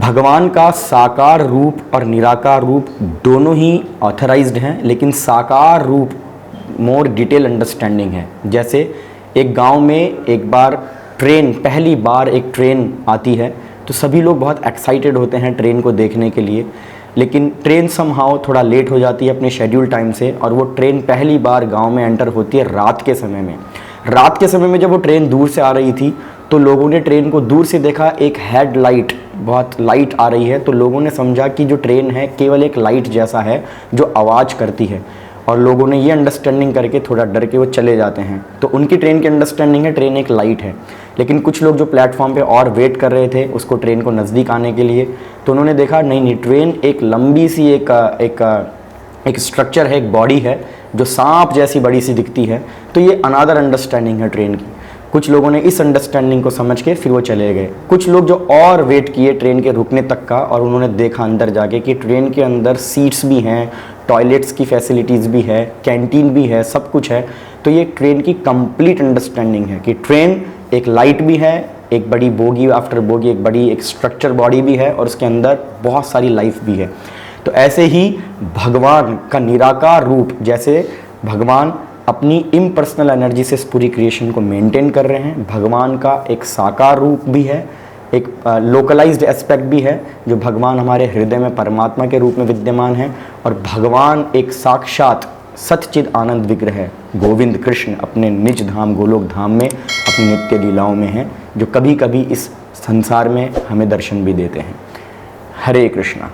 भगवान का साकार रूप और निराकार रूप दोनों ही ऑथराइज्ड हैं, लेकिन साकार रूप मोर डिटेल अंडरस्टैंडिंग है। जैसे एक गांव में एक बार पहली बार एक ट्रेन आती है तो सभी लोग बहुत एक्साइटेड होते हैं ट्रेन को देखने के लिए, लेकिन ट्रेन समहाउ थोड़ा लेट हो जाती है अपने शेड्यूल टाइम से, और वो ट्रेन पहली बार गांव में एंटर होती है रात के समय में। रात के समय में जब वो ट्रेन दूर से आ रही थी तो लोगों ने ट्रेन को दूर से देखा, एक हेडलाइट, बहुत लाइट आ रही है, तो लोगों ने समझा कि जो ट्रेन है केवल एक लाइट जैसा है जो आवाज़ करती है, और लोगों ने ये अंडरस्टैंडिंग करके थोड़ा डर के वो चले जाते हैं। तो उनकी ट्रेन की अंडरस्टैंडिंग है ट्रेन एक लाइट है। लेकिन कुछ लोग जो प्लेटफॉर्म पे और वेट कर रहे थे उसको ट्रेन को नज़दीक आने के लिए, तो उन्होंने देखा नहीं ट्रेन एक लंबी सी एक स्ट्रक्चर है, एक बॉडी है जो सांप जैसी बड़ी सी दिखती है। तो ये अनदर अंडरस्टैंडिंग है ट्रेन की। कुछ लोगों ने इस अंडरस्टैंडिंग को समझ के फिर वो चले गए। कुछ लोग जो और वेट किए ट्रेन के रुकने तक का, और उन्होंने देखा अंदर जाके कि ट्रेन के अंदर सीट्स भी हैं, टॉयलेट्स की फैसिलिटीज़ भी है, कैंटीन भी है, सब कुछ है। तो ये ट्रेन की कंप्लीट अंडरस्टैंडिंग है कि ट्रेन एक लाइट भी है, एक बड़ी बोगी आफ्टर बोगी, एक बड़ी एक स्ट्रक्चर बॉडी भी है, और उसके अंदर बहुत सारी लाइफ भी है। तो ऐसे ही भगवान का निराकार रूप, जैसे भगवान अपनी इम्पर्सनल एनर्जी से इस पूरी क्रिएशन को मेंटेन कर रहे हैं, भगवान का एक साकार रूप भी है, एक लोकलाइज्ड एस्पेक्ट भी है जो भगवान हमारे हृदय में परमात्मा के रूप में विद्यमान है, और भगवान एक साक्षात सच्चिद आनंद विग्रह है, गोविंद कृष्ण अपने निज धाम गोलोक धाम में अपनी नित्य लीलाओं में हैं, जो कभी कभी इस संसार में हमें दर्शन भी देते हैं। हरे कृष्णा।